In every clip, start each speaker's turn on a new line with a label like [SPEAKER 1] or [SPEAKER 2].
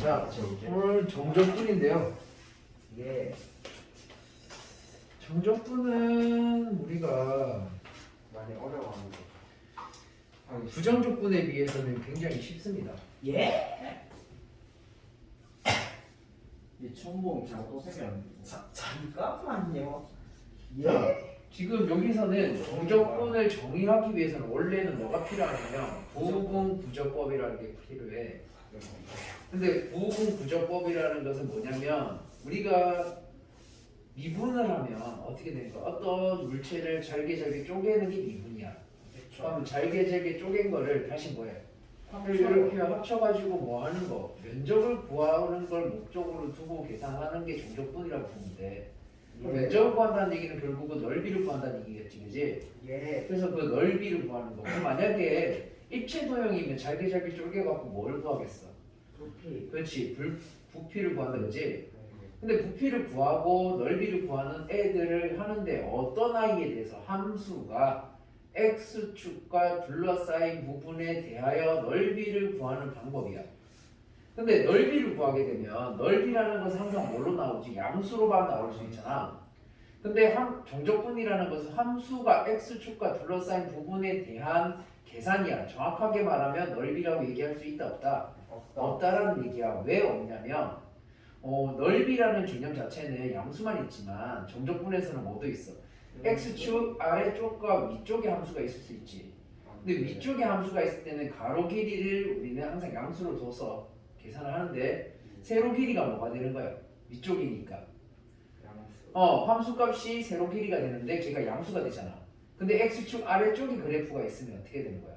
[SPEAKER 1] 자, 오늘 정적분인데요.
[SPEAKER 2] 예.
[SPEAKER 1] 정적분은 우리가
[SPEAKER 2] 많이 어려워하는데.
[SPEAKER 1] 부정적분에 비해서는 굉장히 쉽습니다.
[SPEAKER 2] 예? 이 첨봉 잘못 생겼는데. 잠깐만요.
[SPEAKER 1] 자,
[SPEAKER 2] 예?
[SPEAKER 1] 지금 여기서는 정적분을 정의하기 위해서는 원래는 뭐가 필요하냐면 부분구조법이라는 게 필요해. 근데 부분구조법이라는 것은 뭐냐면 우리가 미분을 하면 어떻게 되는 거야? 어떤 물체를 잘게 쪼개는 게 미분이야. 그럼 잘게 쪼갠 거를 다시 뭐해? 이렇게 합쳐가지고 뭐 하는 거? 면적을 구하는 걸 목적으로 두고 계산하는 게 정적분이라고 보면 돼. 면적을 구한다는 얘기는 결국은 넓이를 구한다는 얘기겠지, 그지?
[SPEAKER 2] 예.
[SPEAKER 1] 그래서 그 넓이를 구하는 거. 그럼 만약에 입체 도형이면 잘게 쪼개갖고 뭘 구하겠어?
[SPEAKER 2] 부피.
[SPEAKER 1] 그렇지, 부피를 구한다, 그지? 근데 부피를 구하고 넓이를 구하는 애들을 하는데 어떤 아이에 대해서 함수가 x축과 둘러싸인 부분에 대하여 넓이를 구하는 방법이야. 근데 넓이를 구하게 되면 넓이라는 것은 항상 뭘로 나오지? 양수로만 나올 수 있잖아. 근데 정적분이라는 것은 함수가 x축과 둘러싸인 부분에 대한 계산이야. 정확하게 말하면 넓이라고 얘기할 수 있다 없다? 없다라는 얘기야. 왜 없냐면 넓이라는 개념 자체는 양수만 있지만 정적분에서는 뭐도 있어? x축 아래쪽과 위쪽의 함수가 있을 수 있지. 근데 위쪽의 함수가 있을 때는 가로 길이를 우리는 항상 양수로 둬서 계산을 하는데 세로 길이가 뭐가 되는 거야? 위쪽이니까. 함수값이 세로 길이가 되는데 걔가 양수가 되잖아. 근데 x축 아래쪽에 그래프가 있으면 어떻게 되는 거야?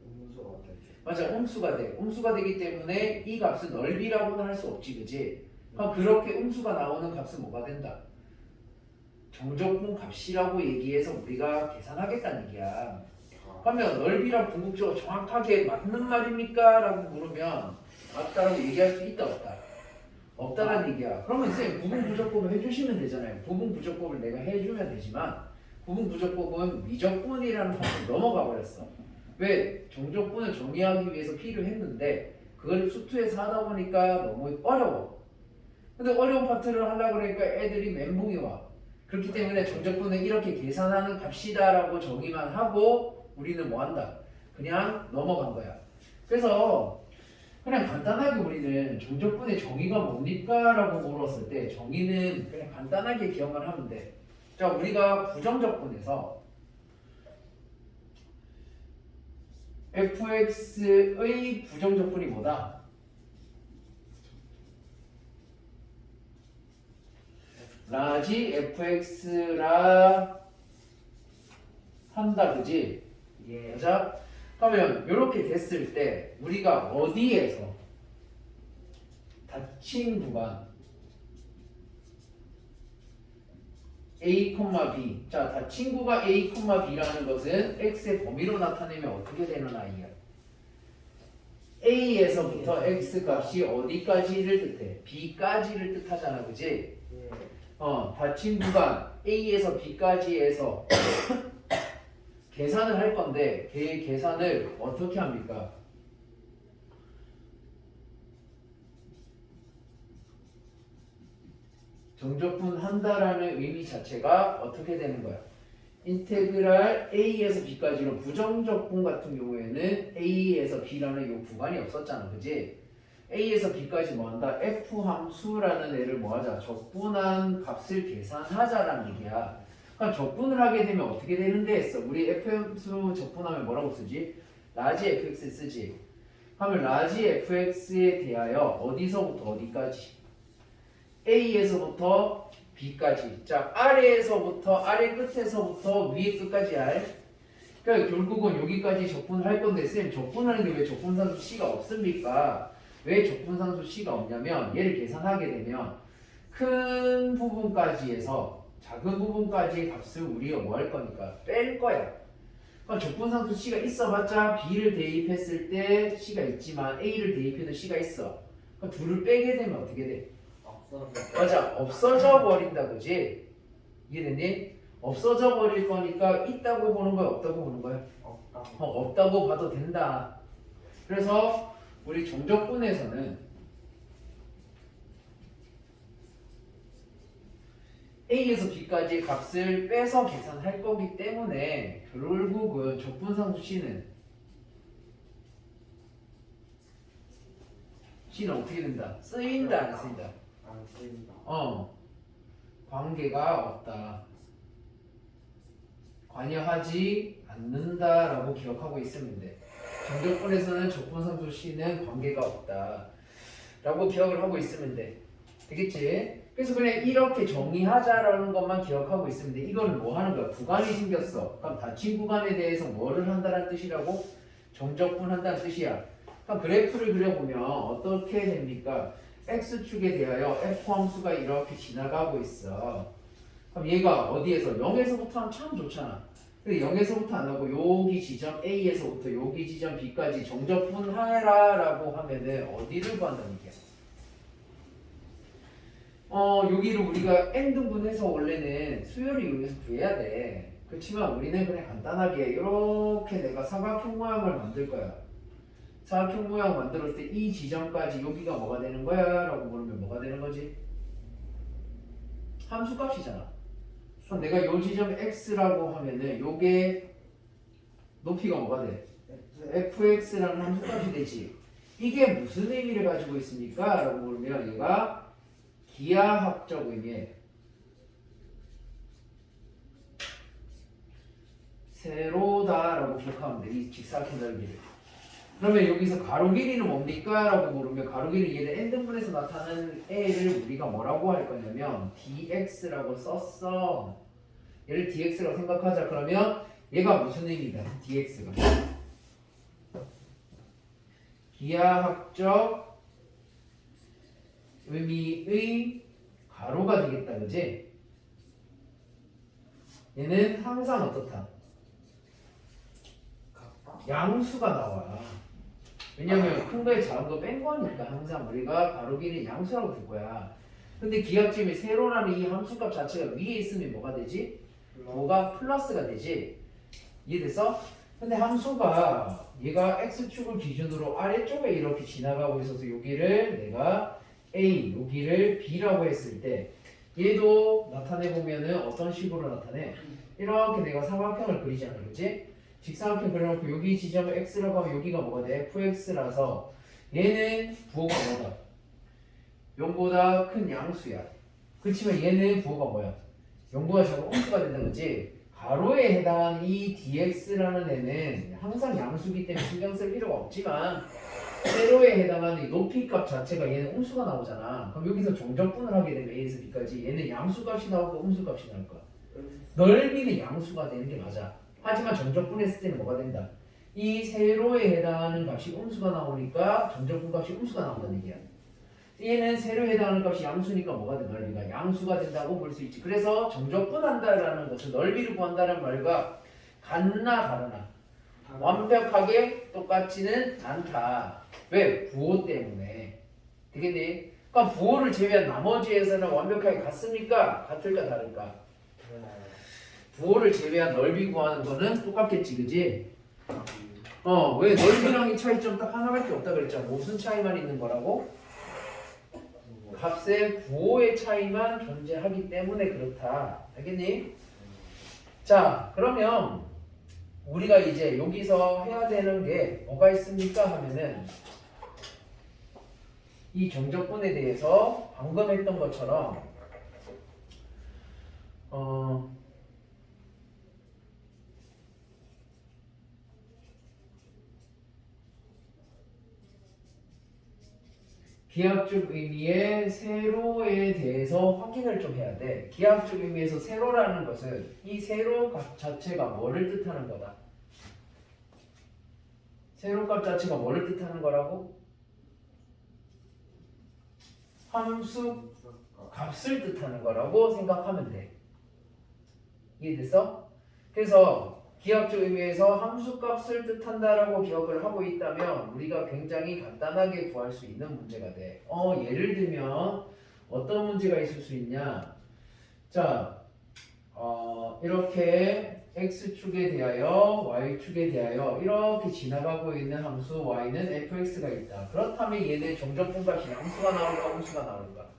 [SPEAKER 2] 음수가 되죠.
[SPEAKER 1] 맞아, 음수가 돼. 음수가 되기 때문에 이 값은 넓이라고는 할 수 없지, 그지? 그럼 그렇게 음수가 나오는 값은 뭐가 된다? 정적분 값이라고 얘기해서 우리가 계산하겠다는 얘기야. 그러면 넓이랑 궁극적으로 정확하게 맞는 말입니까? 라고 물으면 맞다라고 얘기할 수 있다 없다? 없다라는 얘기야. 그러면 선생님 부분부적법을 해주시면 되잖아요. 부분부적법을 내가 해주면 되지만 부분부적법은 미적분이라는 방법을 넘어가 버렸어. 왜? 정적분을 정의하기 위해서 필요했는데 그걸 수투에서 하다 보니까 너무 어려워. 근데 어려운 파트를 하려고 그러니까 애들이 멘붕이 와. 그렇기 때문에 정적분은 이렇게 계산하는 값이다라고 정의만 하고 우리는 뭐 한다? 그냥 넘어간 거야. 그래서 그냥 간단하게 우리는 정적분의 정의가 뭡니까? 라고 물었을 때 정의는 그냥 간단하게 기억만 하면 돼. 자, 우리가 부정적분에서 fx의 부정적분이 뭐다? 라지 fx라 한다, 그지?
[SPEAKER 2] 예.
[SPEAKER 1] 자, 그러면 이렇게 됐을 때 우리가 어디에서 닫힌 구간 a, b. 자, 닫힌 구간 a, b라는 것은 x의 범위로 나타내면 어떻게 되는 아이야? a에서부터 x 값이 어디까지를 뜻해? b까지를 뜻하잖아, 그지?
[SPEAKER 2] 예.
[SPEAKER 1] 닫힌 구간 a에서 b까지에서 계산을 할 건데 그 계산을 어떻게 합니까? 정적분 한다라는 의미 자체가 어떻게 되는 거야? 인테그랄 a에서 b까지로 부정적분 같은 경우에는 a에서 b라는 이 구간이 없었잖아, 그지? a에서 b까지 뭐 한다? f 함수라는 애를 뭐 하자? 적분한 값을 계산하자라는 얘기야. 그럼 적분을 하게 되면 어떻게 되는데 했어? 우리 f함수 적분하면 뭐라고 쓰지? 라지 fx 쓰지. 그러면 라지 fx에 대하여 어디서부터 어디까지? A에서부터 B까지. 자, 아래에서부터 아래 끝에서부터 위에 끝까지 할. 그러니까 결국은 여기까지 적분을 할 건데 쌤 적분하는데 왜 적분산수 C가 없습니까? 왜 적분산수 C가 없냐면 얘를 계산하게 되면 큰 부분까지에서 작은 부분까지의 값을 우리가 뭐 할 거니까 뺄 거야. 그럼 적분상수 C가 있어봤자 B를 대입했을 때 C가 있지만 A를 대입해도 C가 있어. 그럼 둘을 빼게 되면 어떻게 돼? 맞아, 없어져 버린다, 그지? 이해됐니? 없어져 버릴 거니까 있다고 보는 거야, 없다고 보는 거야? 없다고 봐도 된다. 그래서 우리 정적분에서는 A에서 B까지 값을 빼서 계산할 거기 때문에 결국은 적분상수 C는 어떻게 된다? 쓰인다 안 쓰인다?
[SPEAKER 2] 안 쓰인다.
[SPEAKER 1] 관계가 없다. 관여하지 않는다라고 기억하고 있으면 돼. 정적분에서는 적분상수 C는 관계가 없다 라고 기억을 하고 있으면 돼. 되겠지? 그래서 그냥 이렇게 정의하자라는 것만 기억하고 있으면 돼. 이거는 뭐 하는 거야? 구간이 생겼어. 그럼 닫힌 구간에 대해서 뭐를 한다는 뜻이라고? 정적분 한다는 뜻이야. 그럼 그래프를 그려보면 어떻게 됩니까? X축에 대하여 F 함수가 이렇게 지나가고 있어. 그럼 얘가 어디에서? 0에서부터 하면 참 좋잖아. 근데 0에서부터 안 하고 여기 지점 A에서부터 여기 지점 B까지 정적분하라 라고 하면은 어디를 구한다는 얘기야? 여기를 우리가 n등분해서 원래는 수열을 이용해서 구해야 돼. 그렇지만 우리는 그냥 간단하게 이렇게 내가 사각형 모양을 만들 거야. 사각형 모양 만들었을 때 이 지점까지 여기가 뭐가 되는 거야? 라고 물으면 뭐가 되는 거지? 함수값이잖아. 그럼 내가 요 지점 x라고 하면은 요게 높이가 뭐가 돼? fx라는 함수값이 되지. 이게 무슨 의미를 가지고 있습니까? 라고 물으면 얘가 기하학적 의미에 세로다라고 기억하면 돼. 이 직사각형 넓이를. 그러면 여기서 가로 길이는 뭡니까? 라고 물으면 가로 길이 얘는 n등분에서 나타나는 애를 우리가 뭐라고 할 거냐면 dx라고 썼어. 얘를 dx라고 생각하자. 그러면 얘가 무슨 의미다? dx가 기하학적 의미의 가로가 되겠다. 그지? 얘는 항상 어떻다? 양수가 나와. 왜냐면 큰 거에 작은 거 뺀 거니까 항상 우리가 가로 길이 양수라고 둘 거야. 근데 기하점이 세로라는 이 함수값 자체가 위에 있으면 뭐가 되지? 뭐가 플러스가 되지? 이해됐어? 근데 함수가 얘가 x축을 기준으로 아래쪽에 이렇게 지나가고 있어서 여기를 내가 A, 여기를 B라고 했을 때 얘도 나타내보면은 어떤 식으로 나타내? 이렇게 내가 삼각형을 그리잖아. 그렇지? 직사각형 그려놓고 여기 지점을 x라고 하면 여기가 뭐가 돼? fx라서 얘는 부호가 뭐다? 0보다 큰 양수야. 그렇지만 얘는 부호가 뭐야? 0보다 작은 음수가 된다는 거지. 가로에 해당하는 이 dx라는 애는 항상 양수기 때문에 신경 쓸 필요가 없지만 세로에 해당하는 이 높이값 자체가 얘는 음수가 나오잖아. 그럼 여기서 정적분을 하게 되면 a에서 b까지 얘는 양수값이 나오고 음수값이 나올 거야. 넓이는 양수가 되는 게 맞아. 하지만 정적분했을 때는 뭐가 된다? 이 세로에 해당하는 값이 음수가 나오니까 정적분 값이 음수가 나온다는 얘기야. 얘는 세로에 해당하는 값이 양수니까 뭐가 돼? 넓이가 양수가 된다고 볼 수 있지. 그래서 정적분한다라는 것은 넓이를 구한다는 말과 같나 다르나? 완벽하게 똑같지는 않다. 왜? 부호 때문에. 되겠니? 그러니까 부호를 제외한 나머지에서는 완벽하게 같습니까? 같을까 다를까? 부호를 제외한 넓이 구하는 거는 똑같겠지, 그지? 왜 넓이랑 이 차이점 딱 하나밖에 없다 그랬잖아. 무슨 차이만 있는 거라고? 값의 부호의 차이만 존재하기 때문에 그렇다. 알겠니? 자, 그러면 우리가 이제 여기서 해야 되는 게 뭐가 있습니까? 하면은 이 정적분에 대해서 방금 했던 것처럼 기하학적 의미의 세로에 대해서 확인을 좀 해야 돼. 기하학적 의미에서 세로라는 것은 이 세로 값 자체가 뭐를 뜻하는 거다? 세로 값 자체가 뭐를 뜻하는 거라고? 함수 값을 뜻하는 거라고 생각하면 돼. 이해됐어? 그래서 기하학적 의미에서 함수값을 뜻한다라고 기억을 하고 있다면 우리가 굉장히 간단하게 구할 수 있는 문제가 돼. 예를 들면 어떤 문제가 있을 수 있냐? 자, 이렇게 x축에 대하여 y축에 대하여 이렇게 지나가고 있는 함수 y는 fx가 있다. 그렇다면 얘는 정적분 값이 양수가 나올까 음수가 나올까?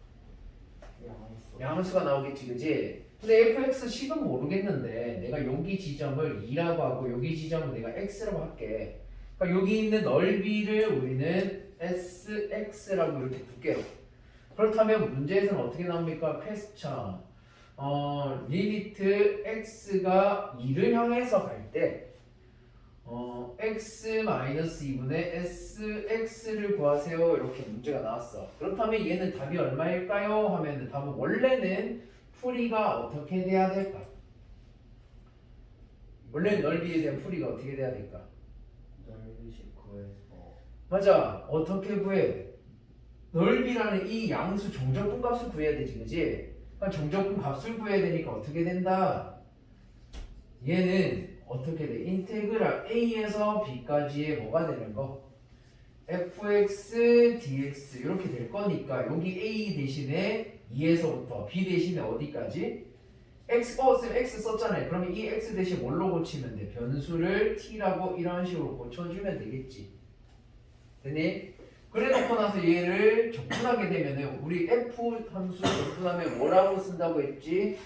[SPEAKER 2] 양수.
[SPEAKER 1] 양수가 나오겠지, 그지? 근데 fx10은 모르겠는데 내가 여기 지점을 2라고 하고 여기 지점을 내가 x라고 할게. 그러니까 여기 있는 넓이를 우리는 sx라고 이렇게 둘게요. 그렇다면 문제에서는 어떻게 나옵니까? 퀘스천 리미트 x가 2를 향해서 갈 때 x-2분의 sx를 구하세요. 이렇게 문제가 나왔어. 그렇다면 얘는 답이 얼마일까요? 하면은 답은 원래는 풀이가 어떻게 돼야 될까? 원래 넓이에 대한 풀이가 어떻게 돼야 될까?
[SPEAKER 2] 넓이 19에서
[SPEAKER 1] 맞아. 어떻게 구해? 넓이라는 이 양수 정적분 값을 구해야 되지, 그지? 그러니까 정적분 값을 구해야 되니까 어떻게 된다? 얘는 어떻게 돼? 인테그랄 a에서 b까지의 뭐가 되는 거? fx dx 이렇게 될 거니까 여기 a 대신에 2에서부터 b 대신에 어디까지? 쌤 x 썼잖아요. 그러면 이 x 대신 뭘로 고치면 돼? 변수를 t라고 이런 식으로 고쳐주면 되겠지. 됐니? 그래 놓고 나서 얘를 적분하게 되면은 우리 f 함수 적분하면 뭐라고 쓴다고 했지?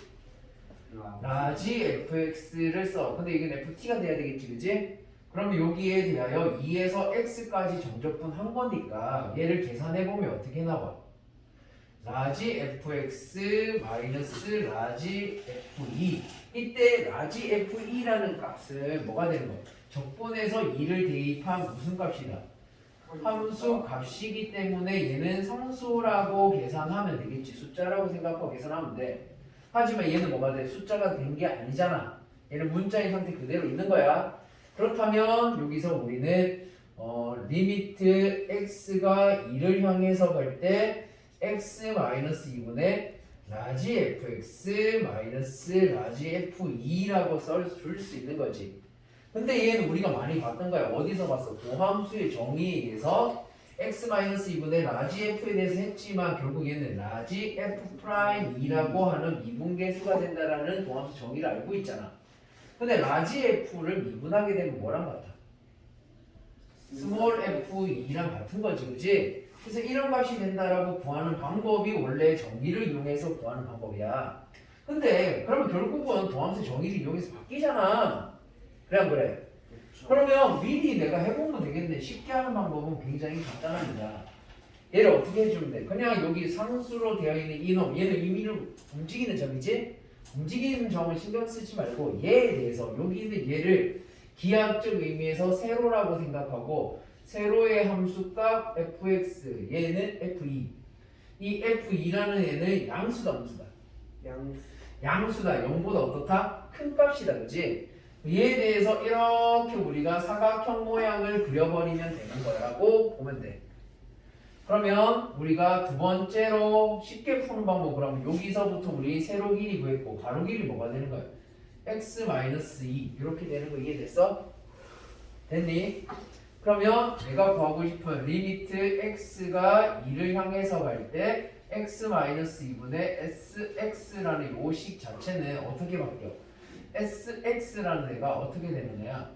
[SPEAKER 1] 라지 fx를 써. 근데 이게 ft가 돼야 되겠지, 그지? 그러면 여기에 대하여 2에서 x까지 정적분 한 거니까 얘를 계산해 보면 어떻게 나와? 라지 fx 마이너스 라지 fe. 이때 라지 fe라는 값은 뭐가 되는 거야? 적분에서 2를 대입한 무슨 값이다? 함수 값이기 때문에 얘는 상수라고 계산하면 되겠지. 숫자라고 생각하고 계산하면 돼. 하지만 얘는 뭐가 돼? 숫자가 된 게 아니잖아. 얘는 문자의 상태 그대로 있는 거야. 그렇다면 여기서 우리는 리미트 x가 2를 향해서 갈 때 x-2분의 라지 fx 마이너스 라지 fe2라고 써줄 수 있는 거지. 근데 얘는 우리가 많이 봤던 거야. 어디서 봤어? 도함수의 정의에 의해서 x-2분의 라지 f에 대해서 했지만 결국 얘는 라지 f'2라고 하는 미분계수가 된다라는 도함수 정의를 알고 있잖아. 근데 라지 f를 미분하게 되면 뭐랑 같아? 스몰 f2랑 같은 거지, 그지? 그래서 이런 값이 된다라고 구하는 방법이 원래 정의를 이용해서 구하는 방법이야. 근데 그러면 결국은 도함수 정의를 이용해서 바뀌잖아. 그래 안 그래? 그러면 미리 내가 해보면 되겠네. 쉽게 하는 방법은 굉장히 간단합니다. 얘를 어떻게 해주면 돼? 그냥 여기 상수로 되어 있는 이놈, 얘는 의미를 움직이는 점이지? 움직이는 점을 신경 쓰지 말고 얘에 대해서 여기 있는 얘를 기하학적 의미에서 세로라고 생각하고 세로의 함수값 fx, 얘는 f2. 이 f2라는 얘는 양수다, 무수다? 양수다. 0보다 어떻다? 큰 값이다, 그지? 얘에 대해서 이렇게 우리가 사각형 모양을 그려버리면 되는 거라고 보면 돼. 그러면 우리가 두 번째로 쉽게 푸는 방법을 하면 여기서부터 우리 세로 길이 구했고 가로 길이 뭐가 되는 거야? x-2 이렇게 되는 거 이해됐어? 됐니? 그러면 내가 구하고 싶은 리미트 x가 2를 향해서 갈 때 x-2분의 sx라는 요식 자체는 어떻게 바뀌어? sx라는 애가 어떻게 되는 애야?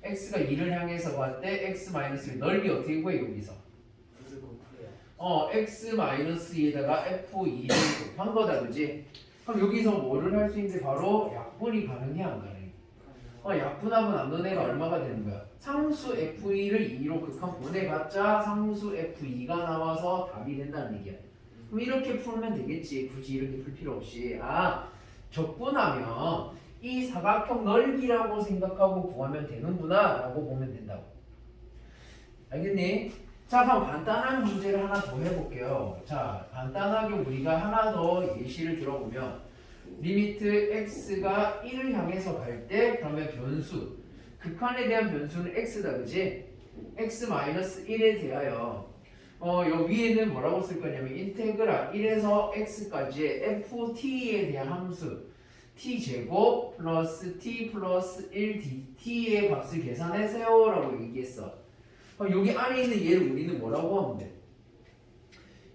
[SPEAKER 1] x가 2를 향해서 갈 때 x-1 넓이 어떻게 구해 여기서? x-2에다가 f2를 곱한 거다, 그지? 그럼 여기서 뭐를 할 수 있는데 바로 약분이 가능해 안 가능해? 약분하면 남는 애가 얼마가 되는 거야? 상수 f2를 2로 극한 보내봤자 상수 f2가 나와서 답이 된다는 얘기야. 그럼 이렇게 풀면 되겠지. 굳이 이렇게 풀 필요 없이. 적분하면 이 사각형 넓이라고 생각하고 구하면 되는구나 라고 보면 된다고. 알겠니? 자, 그럼 간단한 문제를 하나 더 해볼게요. 자, 간단하게 우리가 하나 더 예시를 들어보면 리미트 x가 1을 향해서 갈 때 그러면 변수 극한에 대한 변수는 x다, 그지? x-1에 대하여 여기 위에는 뭐라고 쓸 거냐면 인테그랄 1에서 x까지의 ft에 대한 함수 t제곱 플러스 t 플러스 1dt의 값을 계산하세요 라고 얘기했어. 여기 안에 있는 얘를 우리는 뭐라고 하면 돼?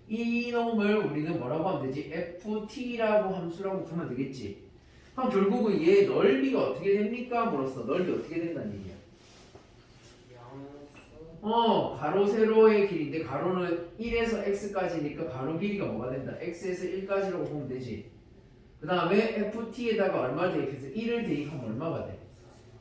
[SPEAKER 1] 이놈을 우리는 뭐라고 하면 되지? ft라고 함수라고 부르면 되겠지. 그럼 결국은 얘 넓이가 어떻게 됩니까? 물었어. 넓이 어떻게 된다는 얘기야? 가로 세로의 길인데 가로는 1에서 x까지니까 가로 길이가 뭐가 된다? x에서 1까지라고 보면 되지. 그 다음에 ft에다가 얼마 대입해서 1을 대입하면 얼마가 돼?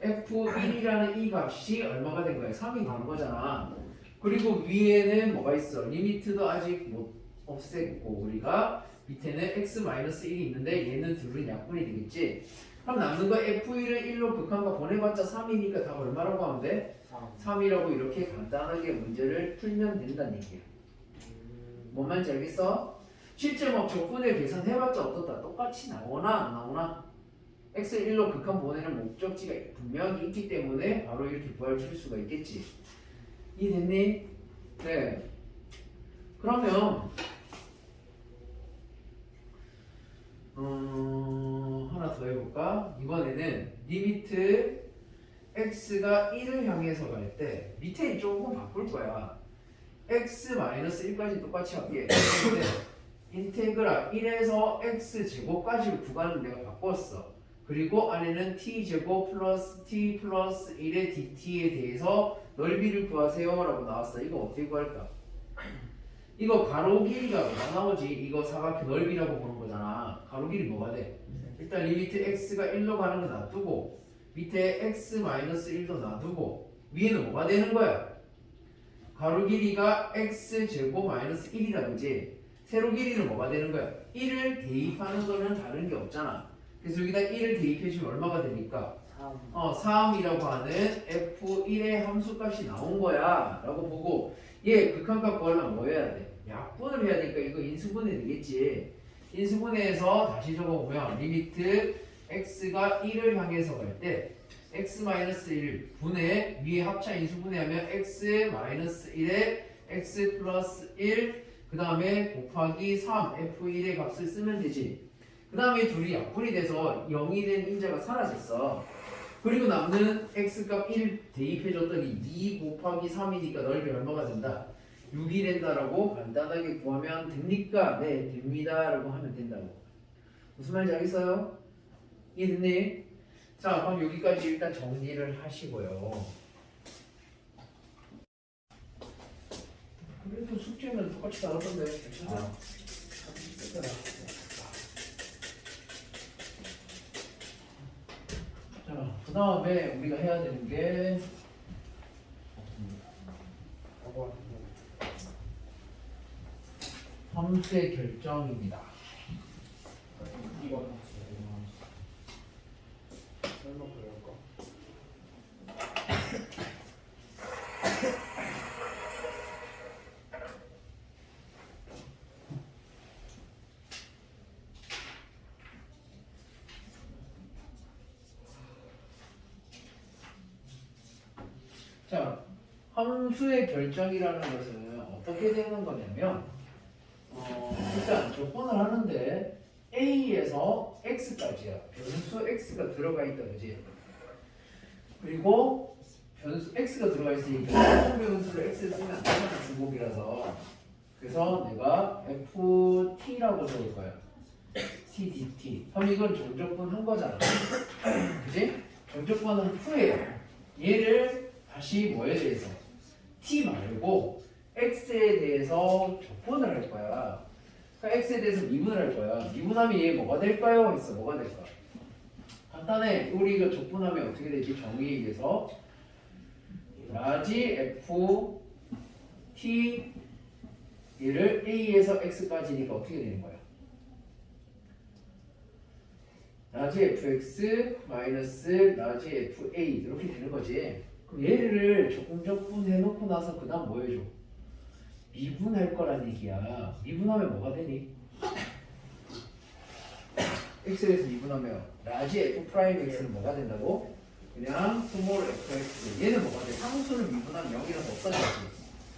[SPEAKER 1] f1이라는 이 값이 얼마가 된 거야? 3이 된 거잖아. 그리고 위에는 뭐가 있어? 리미트도 아직 못 없앴고 우리가 밑에는 x-1이 있는데 얘는 둘은 약분이 되겠지. 그럼 남는 거 f1을 1로 극한과 보내봤자 3이니까 다 얼마라고 하면 돼? 3이라고 이렇게 간단하게 문제를 풀면 된다는 얘기야. 뭔 말인지 알겠어? 실제 막 적분을 계산해봤자 어떻다? 똑같이 나오나 안 나오나? x를 1로 극한 보내는 목적지가 분명히 있기 때문에 바로 이렇게 부활칠 수가 있겠지. 이해됐니? 네. 그러면 하나 더 해볼까? 이번에는 리미트 x가 1을 향해서 갈 때 밑에 조금 바꿀 거야. x-1까지 똑같이 할게. 인테그랄 1에서 x제곱까지 구간을 내가 바꿨어. 그리고 안에는 t제곱 플러스 t 플러스 1의 dt에 대해서 넓이를 구하세요 라고 나왔어. 이거 어떻게 구할까? 이거 가로 길이가 뭐가 나오지? 이거 사각형 넓이라고 보는 거잖아. 가로 길이 뭐가 돼? 일단 리미트 x가 1로 가는 거 놔두고 밑에 x-1도 놔두고 위에는 뭐가 되는 거야? 가로 길이가 x제곱 마이너스 1이라 그지? 세로 길이는 뭐가 되는 거야? 1을 대입하는 거는 다른 게 없잖아. 그래서 여기다 1을 대입해주면 얼마가 되니까? 3이라고 하는 f1의 함수값이 나온 거야 라고 보고 얘 극한값 구하려면 뭐 해야 돼? 약분을 해야 되니까 이거 인수분해 되겠지. 인수분해해서 다시 적어보면 리미트 x가 1을 향해서 갈 때 x-1 분의 위에 합차 인수분해하면 x-1에 x 플러스 1 그 다음에 곱하기 3 f1의 값을 쓰면 되지. 그 다음에 둘이 약분이 돼서 0이 된 인자가 사라졌어. 그리고 남는 x값 1 대입해줬더니 2 곱하기 3이니까 넓이 얼마가 된다? 6이 된다라고 간단하게 구하면 됩니까? 네, 됩니다 라고 하면 된다고. 무슨 말인지 알겠어요? 이해됐니? 자, 그럼 여기까지 일단 정리를 하시고요. 그래도 숙제는 똑같이 나왔던데 괜찮아? 자, 그 다음에 우리가 해야 되는 게 함수의 결정입니다.
[SPEAKER 2] 이거 설마 그럴까?
[SPEAKER 1] 자, 함수의 결정이라는 것은 어떻게 되는 거냐면 일단 조건을 하는데 A에서 X까지야. 변수 X가 들어가 있다 그지? 그리고 변수 X가 들어가 있으니까 변수를 X를 쓰면 안 되는 주곡이라서 그래서 내가 FT라고 적을 거야. TDT. 그럼 이건 정적분 한 거잖아. 그지? 정적분은 후예요. 얘를 다시 뭐에 대해서? T 말고 X에 대해서 적분을 할 거야. 그러니까 X에 대해서 미분을 할 거야. 미분하면 얘 뭐가 될까요? 했어. 뭐가 될까? 간단해. 우리 이거 적분하면 어떻게 되지? 정의에 의해서 라지 F T 얘를 A에서 X까지니까 어떻게 되는 거야? 라지 fx 마이너스 라지 fa 이렇게 되는 거지. 그럼 얘를 적분 해놓고 나서 그 다음 뭐 해줘? 미분할 거란 얘기야. 미분하면 뭐가 되니? x에서 미분하면 라지 f 프라임 x는 뭐가 된다고? 그냥 스몰 fx 얘는 뭐가 돼? 상수를 미분하면 0이라서 없어지지.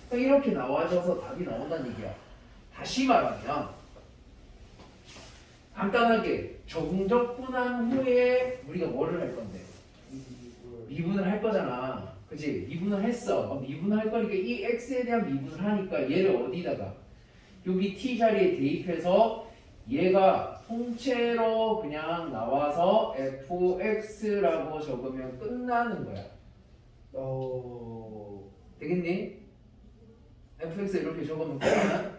[SPEAKER 1] 그러니까 이렇게 나와줘서 답이 나온다는 얘기야. 다시 말하면 간단하게 정적분한 후에 우리가 뭐를 할 건데? 미분을 할 거잖아. 그치? 미분을 했어. 미분을 할 거니까 이 x에 대한 미분을 하니까 얘를 어디다가? 여기 t 자리에 대입해서 얘가 통째로 그냥 나와서 fx라고 적으면 끝나는 거야. 되겠니? fx 이렇게 적어놓으면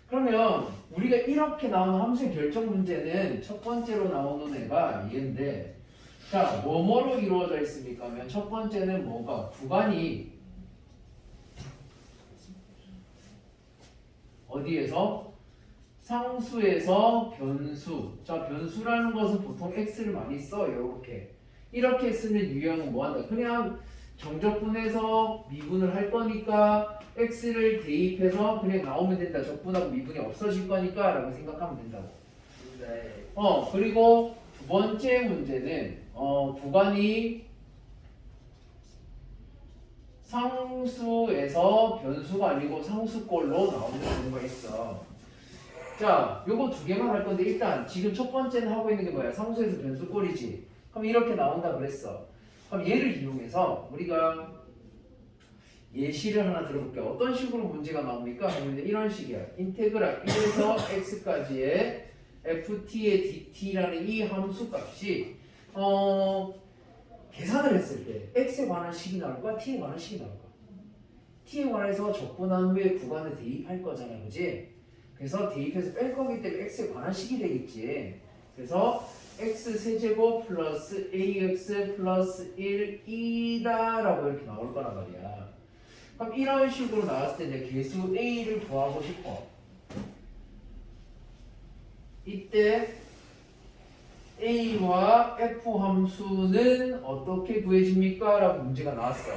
[SPEAKER 1] 그러면 우리가 이렇게 나온 함수의 결정 문제는 첫 번째로 나오는 애가 얘인데 자 뭐뭐로 이루어져 있습니까? 하면 첫 번째는 뭐가 구간이 어디에서? 상수에서 변수. 자 변수라는 것은 보통 x를 많이 써요. 이렇게 쓰는 유형은 뭐한다? 그냥 정적분해서 미분을 할 거니까 x를 대입해서 그냥 나오면 된다. 적분하고 미분이 없어질 거니까 라고 생각하면 된다고.
[SPEAKER 2] 네.
[SPEAKER 1] 그리고 두 번째 문제는 구간이 상수에서 변수가 아니고 상수꼴로 나오는 경우가 있어. 자, 요거 두 개만 할 건데 일단 지금 첫 번째는 하고 있는 게 뭐야? 상수에서 변수꼴이지. 그럼 이렇게 나온다 그랬어. 그럼 얘를 이용해서 우리가 예시를 하나 들어볼게요. 어떤 식으로 문제가 나옵니까? 하면 이런 식이야. 인테그랄 1에서 x까지의 ft의 dt라는 이 함수 값이 계산을 했을 때 x에 관한 식이 나올까? t에 관한 식이 나올까? t에 관해서 적분한 후에 구간을 대입할 거잖아. 그지? 그래서 대입해서 뺄 거기 때문에 x에 관한 식이 되겠지. 그래서 x 세제곱 플러스 ax 플러스 1이다 라고 이렇게 나올 거란 말이야. 그럼 이런 식으로 나왔을 때 내 개수 a를 구하고 싶어. 이때 a와 f 함수는 어떻게 구해집니까? 라고 문제가 나왔어.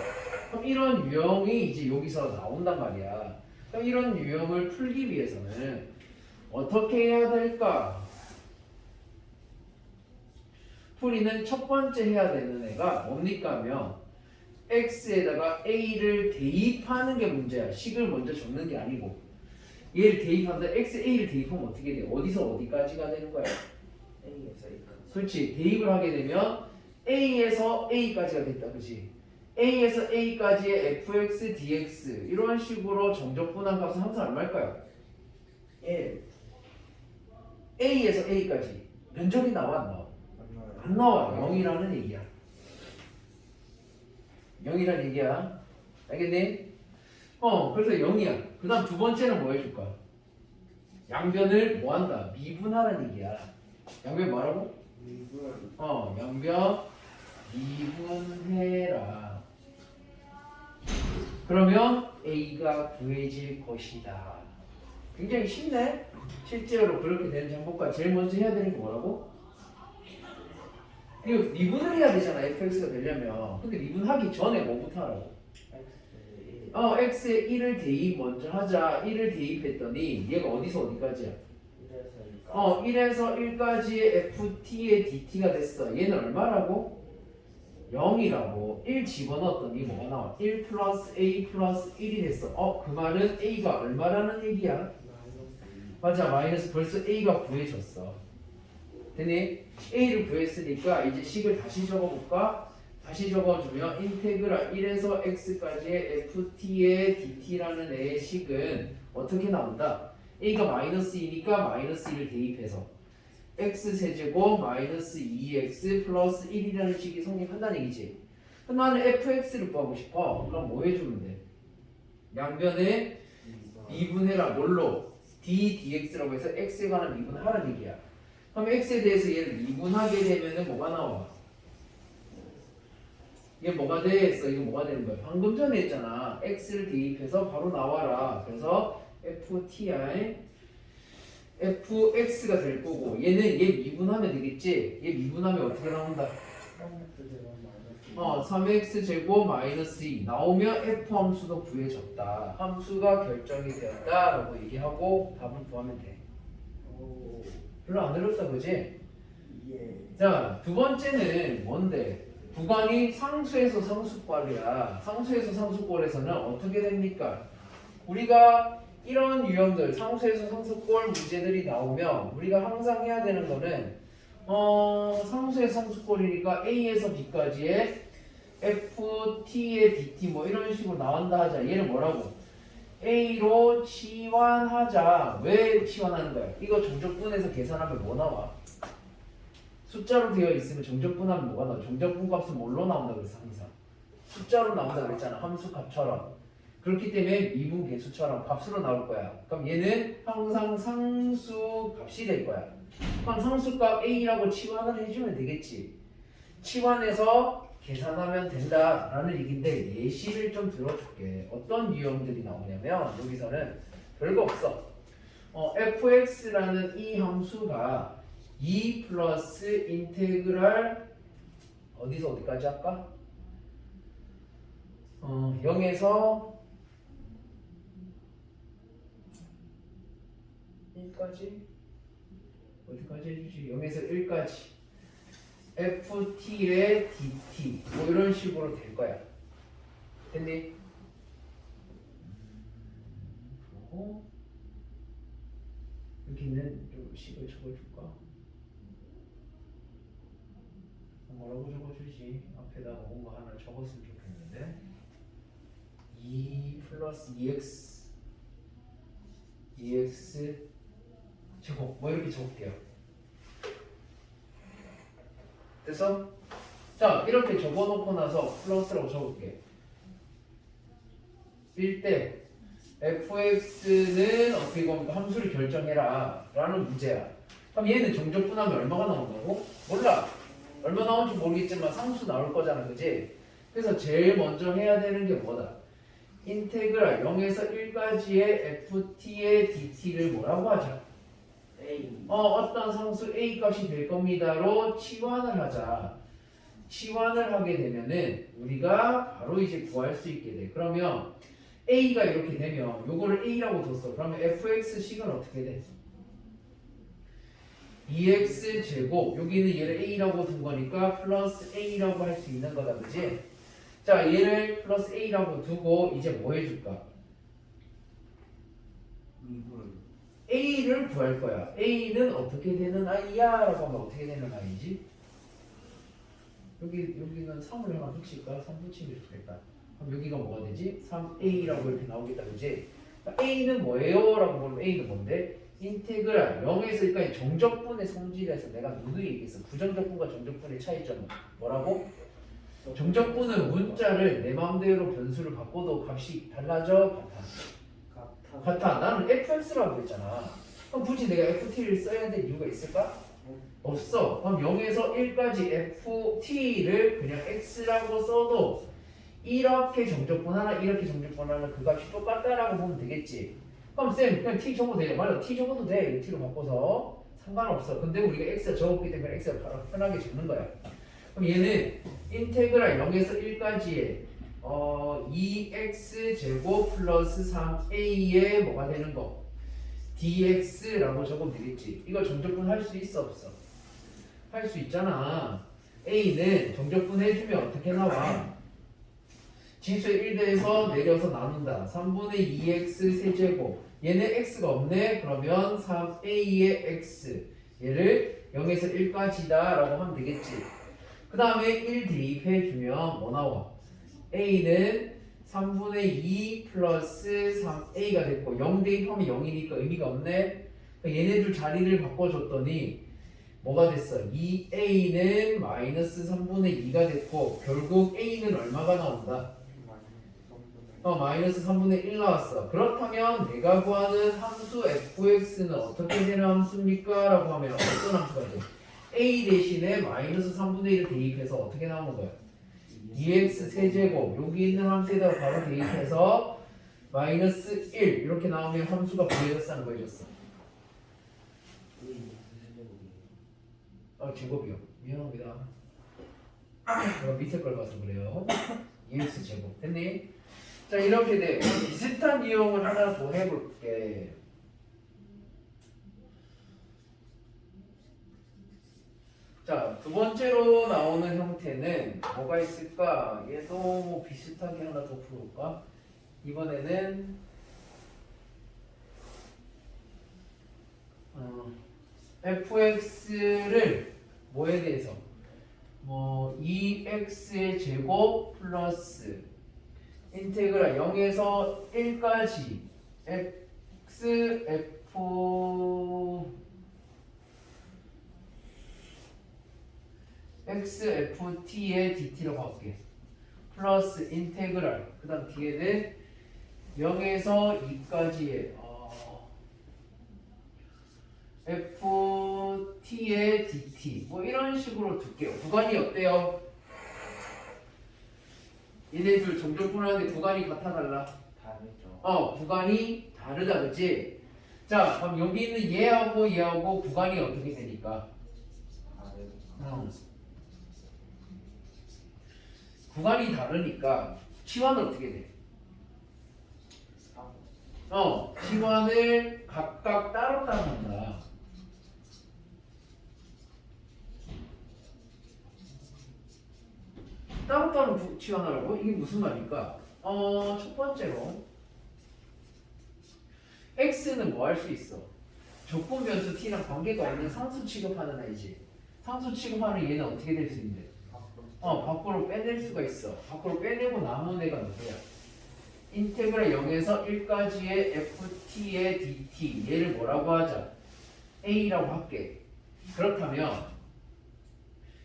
[SPEAKER 1] 그럼 이런 유형이 이제 여기서 나온단 말이야. 그럼 이런 유형을 풀기 위해서는 어떻게 해야 될까? 풀이는 첫 번째 해야 되는 애가 뭡니까 하면 x에다가 a를 대입하는 게 문제야. 식을 먼저 적는 게 아니고 얘를 대입한다. x, a를 대입하면 어떻게 돼? 어디서 어디까지가 되는 거야?
[SPEAKER 2] A에서 A까지.
[SPEAKER 1] 그렇지. 대입을 하게 되면 a에서 a까지가 됐다. 그렇지? a에서 a까지의 fx, dx 이런 식으로 정적분한 값은 항상 얼마일까요? 1. a에서 a까지 면적이 나와 안 나와?
[SPEAKER 2] 맞나요?
[SPEAKER 1] 안 나와. 0이라는 얘기야. 0이라는 얘기야. 알겠니? 그래서 0이야. 그 다음 두 번째는 뭐 해줄까? 양변을 뭐 한다? 미분하라는 얘기야. 양변 뭐라고?
[SPEAKER 2] 미분.
[SPEAKER 1] 양변 미분해라. 그러면 A가 구해질 것이다. 굉장히 쉽네? 실제로 그렇게 되는지 한번 볼까? 제일 먼저 해야 되는 게 뭐라고? 이거 미분을 해야 되잖아. fx가 되려면. 근데 미분하기 전에 뭐부터 하라고?
[SPEAKER 2] X 1.
[SPEAKER 1] x에 1을 대입 먼저 하자. 1을 대입했더니 얘가 어디서 어디까지야?
[SPEAKER 2] 1에서
[SPEAKER 1] 1에서 1까지의 ft의 dt가 됐어. 얘는 얼마라고? 0이라고. 1 집어넣었더니 뭐가 나와? 1 플러스 a 플러스 1이 됐어. 그 말은 a가 얼마라는 얘기야?
[SPEAKER 2] 마이너스 2.
[SPEAKER 1] 맞아. 마이너스 벌써 a가 구해졌어. 되니? a를 구했으니까 이제 식을 다시 적어볼까? 다시 적어주면 인테그랄 1에서 x까지의 ft의 dt라는 애의 식은 어떻게 나온다? a가 마이너스 2니까 마이너스 1을 대입해서 x세제곱 마이너스 2x 플러스 1이라는 식이 성립한다는 얘기지. 그럼 나는 fx를 구하고 싶어. 그럼 뭐 해주면 돼? 양변에 미분해라. 뭘로? d dx라고 해서 x에 관한 미분하라는 얘기야. 그럼 x에 대해서 얘를 미분하게 되면은 뭐가 나와? 이게 뭐가 되겠어? 이거 뭐가 되는 거야? 방금 전에 했잖아. x를 대입해서 바로 나와라. 그래서 fx가 될 거고 얘는 얘 미분하면 되겠지? 얘 미분하면 어떻게 나온다? 3x 제곱 마이너스 2 나오면 f 함수도 구해졌다. 함수가 결정이 되었다 라고 얘기하고 답을 구하면 돼.
[SPEAKER 2] 오.
[SPEAKER 1] 별로 안 어렵다 그지?
[SPEAKER 2] 예.
[SPEAKER 1] 자, 두 번째는 뭔데? 구간이 상수에서 상수꼴이야. 상수에서 상수꼴에서는 어떻게 됩니까? 우리가 이런 유형들 상수에서 상수꼴 문제들이 나오면 우리가 항상 해야 되는 거는 상수에서 상수꼴이니까 a에서 b까지의 ft의 dt 뭐 이런 식으로 나온다 하자. 얘는 뭐라고? a로 치환하자. 왜 치환하는 거야? 이거 정적분해서 계산하면 뭐 나와? 숫자로 되어 있으면 정적분하면 뭐가 나와? 정적분 값은 뭘로 나온다 그랬어 항상? 숫자로 나온다 그랬잖아. 함수 값처럼. 그렇기 때문에 미분 계수처럼 값으로 나올 거야. 그럼 얘는 항상 상수 값이 될 거야. 그럼 상수값 a라고 치환을 해주면 되겠지. 치환해서 계산하면 된다라는 얘기인데 예시를 좀 들어줄게. 어떤 유형들이 나오냐면 여기서는 별거 없어. fx라는 이 함수가 2 플러스 인테그랄 어디서 어디까지 할까? 0에서 1까지 어디까지 해주지? 0에서 1까지 ft의 dt 뭐 이런 식으로 될 거야. 됐니? 그리고 여기는 좀 식을 적어줄까? 뭐라고 적어주지? 앞에다 뭔가 하나 적었으면 좋겠는데 2 플러스 2x 제곱 뭐 이렇게 적을게요. 됐어? 자 이렇게 적어놓고 나서 플러스라고 적을게. 일 때 fx는 어떻게 보면 함수를 결정해라 라는 문제야. 그럼 얘는 정적분하면 얼마가 나온다고? 몰라. 얼마 나올지 모르겠지만 상수 나올 거잖아, 그지? 그래서 제일 먼저 해야 되는 게 뭐다? 인테그랄 0에서 1까지의 ft의 dt를 뭐라고 하자?
[SPEAKER 2] A.
[SPEAKER 1] 어떤 상수 a 값이 될 겁니다로 치환을 하자. 치환을 하게 되면은 우리가 바로 이제 구할 수 있게 돼. 그러면 a가 이렇게 되면 요거를 a라고 뒀어. 그러면 fx식은 어떻게 돼? 2x 제곱 여기는 얘를 a라고 둔 거니까 플러스 a라고 할 수 있는 거다, 그지? 자 얘를 플러스 a라고 두고 이제 뭐 해줄까?
[SPEAKER 2] 미분.
[SPEAKER 1] a를 구할 거야. a는 어떻게 되는 아이야? 라고 하면 어떻게 되는 아이지? 여기는 3을 하나 붙일까? 3 붙이면 좋겠다. 그럼 여기가 뭐가 되지? 3a라고 이렇게 나오겠다, 그지? a는 뭐예요? 라고 보면 a는 뭔데? 인테그랄 0에서 1까지 정적분의 성질에서 내가 누누이 얘기했어. 부정적분과 정적분의 차이점은 뭐라고? 정적분은 문자를 내 마음대로 변수를 바꿔도 값이 달라져? 같아? 같아. 나는 fx라고 했잖아. 그럼 굳이 내가 ft를 써야 될 이유가 있을까? 없어. 그럼 0에서 1까지 ft를 그냥 x라고 써도 이렇게 정적분 하나 이렇게 정적분 하나 그 값이 똑같다라고 보면 되겠지. 그럼 쌤 그냥 t 적어도 돼요. 맞아, t 적어도 돼. t로 바꿔서 상관없어. 근데 우리가 x가 적었기 때문에 x를 바로 편하게 적는 거야. 그럼 얘는 인테그랄 0에서 1까지의 2x 제곱 플러스 3a의 뭐가 되는 거? dx라고 적으면 되겠지. 이거 정적분 할 수 있어 없어? 할 수 있잖아. a는 정적분 해주면 어떻게 나와? 지수의 1대에서 내려서 나눈다. 3분의 2x 세제곱. 얘는 x가 없네. 그러면 3a의 x. 얘를 0에서 1까지다 라고 하면 되겠지. 그 다음에 1 대입해주면 뭐 나와? a는 3분의 2 플러스 3a가 됐고 0 대입하면 0이니까 의미가 없네. 얘네들 자리를 바꿔줬더니 뭐가 됐어? 2a는 마이너스 3분의 2가 됐고 결국 a는 얼마가 나온다? 마이너스 3분의 1 나왔어. 그렇다면 내가 구하는 함수 fx는 어떻게 되는 함수입니까? 라고 하면 어떤 함수가 돼? a 대신에 마이너스 3분의 1을 대입해서 어떻게 나오는 거야? 2x 세제곱 여기 있는 함수에다가 바로 대입해서 마이너스 1 이렇게 나오면 함수가 구해졌어 안 구해졌어? 제곱이요. 미안합니다. 제가 밑에 걸 봐서 그래요. 2x 제곱 됐니? 자 이렇게 돼. 비슷한 이용을 하나 더 해볼게. 자, 두 번째로 나오는 형태는 뭐가 있을까? 얘도 뭐 비슷하게 하나 더 풀어볼까? 이번에는 fx를 뭐에 대해서? 2x의 제곱 플러스 인테그랄 0에서 1까지 xft의 dt로 바꿀게. 플러스 인테그랄 그 다음 뒤에는 0에서 2까지의 ft의 dt 뭐 이런 식으로 둘게요. 구간이 어때요? 얘네들 정적분하는데 구간이 같아 달라?
[SPEAKER 2] 다르죠.
[SPEAKER 1] 구간이 다르다 그치? 자 그럼 여기 있는 얘하고 얘하고 구간이 어떻게 되니까?
[SPEAKER 2] 다르죠.
[SPEAKER 1] 구간이 다르니까 치환은 어떻게 돼? 치환을 각각 따로따로 한다. 따로따로 치환하라고? 이게 무슨 말일까? 첫 번째로 x는 뭐 할 수 있어? 조건 변수 t랑 관계가 없는 상수 취급하는 애지. 상수 취급하는 얘는 어떻게 될 수 있는데? 밖으로 빼낼 수가 있어. 밖으로 빼내고 남은 애가 누구야? 인테그랄 0에서 1까지의 ft의 dt 얘를 뭐라고 하자? a라고 할게. 그렇다면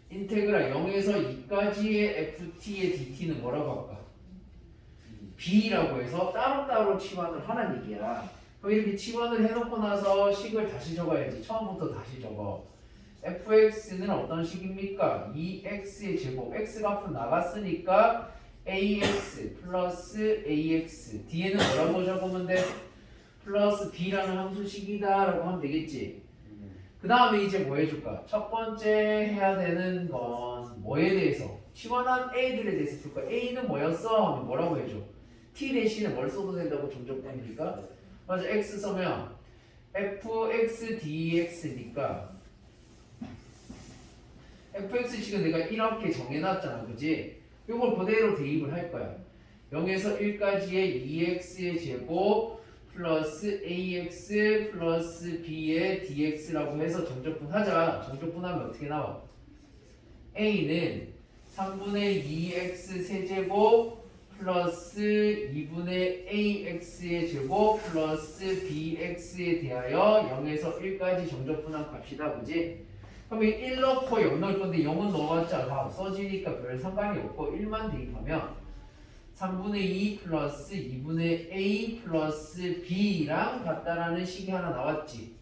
[SPEAKER 1] 인테그랄 0에서 2까지의 ft의 dt는 뭐라고 할까? b라고 해서 따로따로 치환을 하라는 얘기야. 그럼 이렇게 치환을 해놓고 나서 식을 다시 적어야지. 처음부터 다시 적어. fx는 어떤 식입니까? 2x의 제곱. x가 앞으로 나갔으니까 ax 플러스 ax. 뒤에는 뭐라고 적으면 돼? 플러스 b라는 함수식이다 라고 하면 되겠지. 그 다음에 이제 뭐 해줄까? 첫 번째 해야 되는 건 뭐에 대해서? 치환한 a들에 대해서 쓸 거야. a는 뭐였어? 하면 뭐라고 해줘? t 대신에 뭘 써도 된다고 정적분이니까? 맞아. x 써면 fx dx니까 fx식은 내가 이렇게 정해놨잖아. 그지? 이걸 그대로 대입을 할 거야. 0에서 1까지의 2x의 제곱 플러스 ax 플러스 b의 dx라고 해서 정적분 하자. 정적분 하면 어떻게 나와? a는 3분의 2x 세제곱 플러스 2분의 ax의 제곱 플러스 bx에 대하여 0에서 1까지 정적분한 값이다. 그지? 그러면 1 넣고 0 넣을 건데 0은 넣어봤자 다 없어지니까 별 상관이 없고 1만 대입하면 3분의 2 플러스 2분의 a 플러스 b랑 같다라는 식이 하나 나왔지.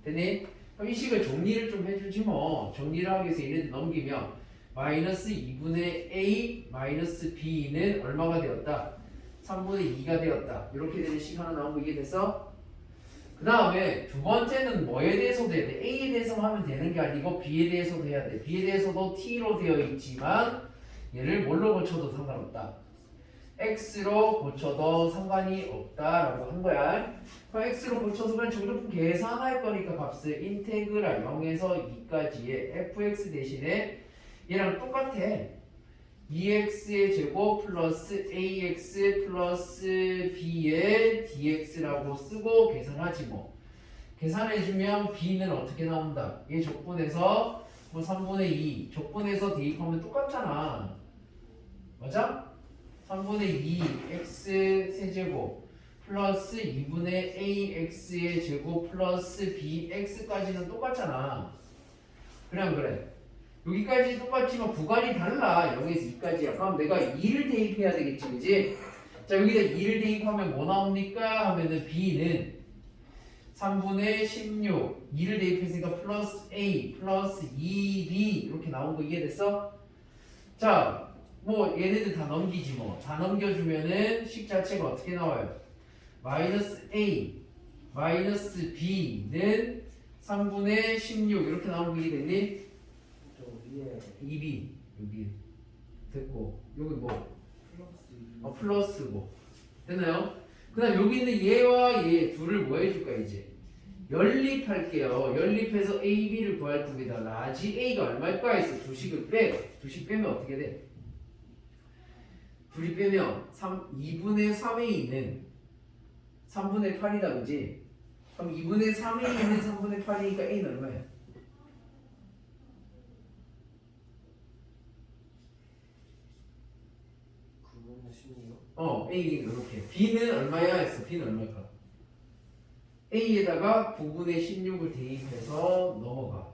[SPEAKER 1] 되니? 그럼 이 식을 정리를 좀 해주지 뭐. 정리를 하기 위해서 얘네들 넘기면 마이너스 2분의 a 마이너스 b는 얼마가 되었다? 3분의 2가 되었다. 이렇게 되는 식 하나 나온 거 이해됐어? 그 다음에 두 번째는 뭐에 대해서도 해야 돼? a에 대해서만 하면 되는 게 아니고 b에 대해서도 해야 돼. b에 대해서도 t로 되어 있지만 얘를 뭘로 고쳐도 상관없다. x로 고쳐도 상관이 없다라고 한 거야. 그럼 x로 고쳐서 그냥 정적분 계산할 거니까 값을 인테그랄 0에서 2까지의 fx 대신에 얘랑 똑같아. 2x의 제곱 플러스 ax 플러스 b의 dx라고 쓰고 계산하지 뭐. 계산해주면 b는 어떻게 나온다? 얘 적분해서 뭐 3분의 2 적분해서 대입하면 똑같잖아. 맞아? 3분의 2 x 세제곱 플러스 2분의 ax의 제곱 플러스 bx까지는 똑같잖아. 그래 안 그래? 여기까지 똑같지만 구간이 달라. 0에서 2까지야. 그럼 내가 2를 대입해야 되겠지, 그지? 자, 여기다 2를 대입하면 뭐 나옵니까? 하면은 b는 3분의 16 2를 대입했으니까 플러스 a 플러스 2b 이렇게 나온 거 이해됐어? 자, 뭐 얘네들 다 넘기지 뭐. 다 넘겨주면은 식 자체가 어떻게 나와요? 마이너스 a 마이너스 b는 3분의 16 이렇게 나오는 거 이해됐니?
[SPEAKER 2] 저 위에
[SPEAKER 1] 2b 여기 됐고 여기 뭐?
[SPEAKER 2] 플러스
[SPEAKER 1] 플러스고 됐나요? 그 다음 여기 있는 얘와 얘 둘을 뭐 해줄까 이제? 연립할게요. 연립해서 a, b를 구할 겁니다. 라지 a가 얼마일까 해서 두 식을 빼. 두 식 빼면 어떻게 돼? 둘이 빼면 2분의 3a는 3분의 8이다 그지? 그럼 2분의 3a는 3분의 8이니까 a는 얼마야?
[SPEAKER 2] 9분의 16.
[SPEAKER 1] A는 이렇게. B는 얼마야 했어? B는 얼마일까? A에다가 9분의 16을 대입해서 넘어가.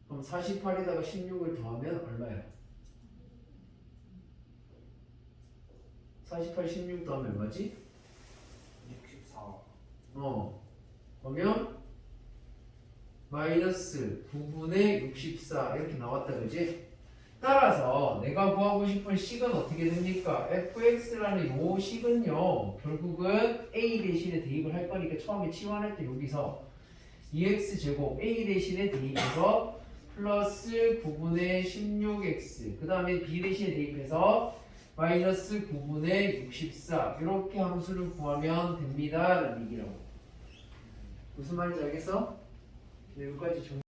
[SPEAKER 1] 그럼 48에다가 16을 더하면 얼마야? 48, 16 더하면 얼마지?
[SPEAKER 2] 64.
[SPEAKER 1] 그러면 마이너스 9분의 64 이렇게 나왔다, 그지? 따라서 내가 구하고 싶은 식은 어떻게 됩니까? fx라는 요 식은요 결국은 a 대신에 대입을 할 거니까 처음에 치환할 때 여기서 2x제곱 a 대신에 대입해서 플러스 9분의 16x 그 다음에 b 대신에 대입해서 마이너스 9분의 64 이렇게 함수를 구하면 됩니다 라는 얘기라고. 무슨 말인지 알겠어? 네, 여기까지 정리.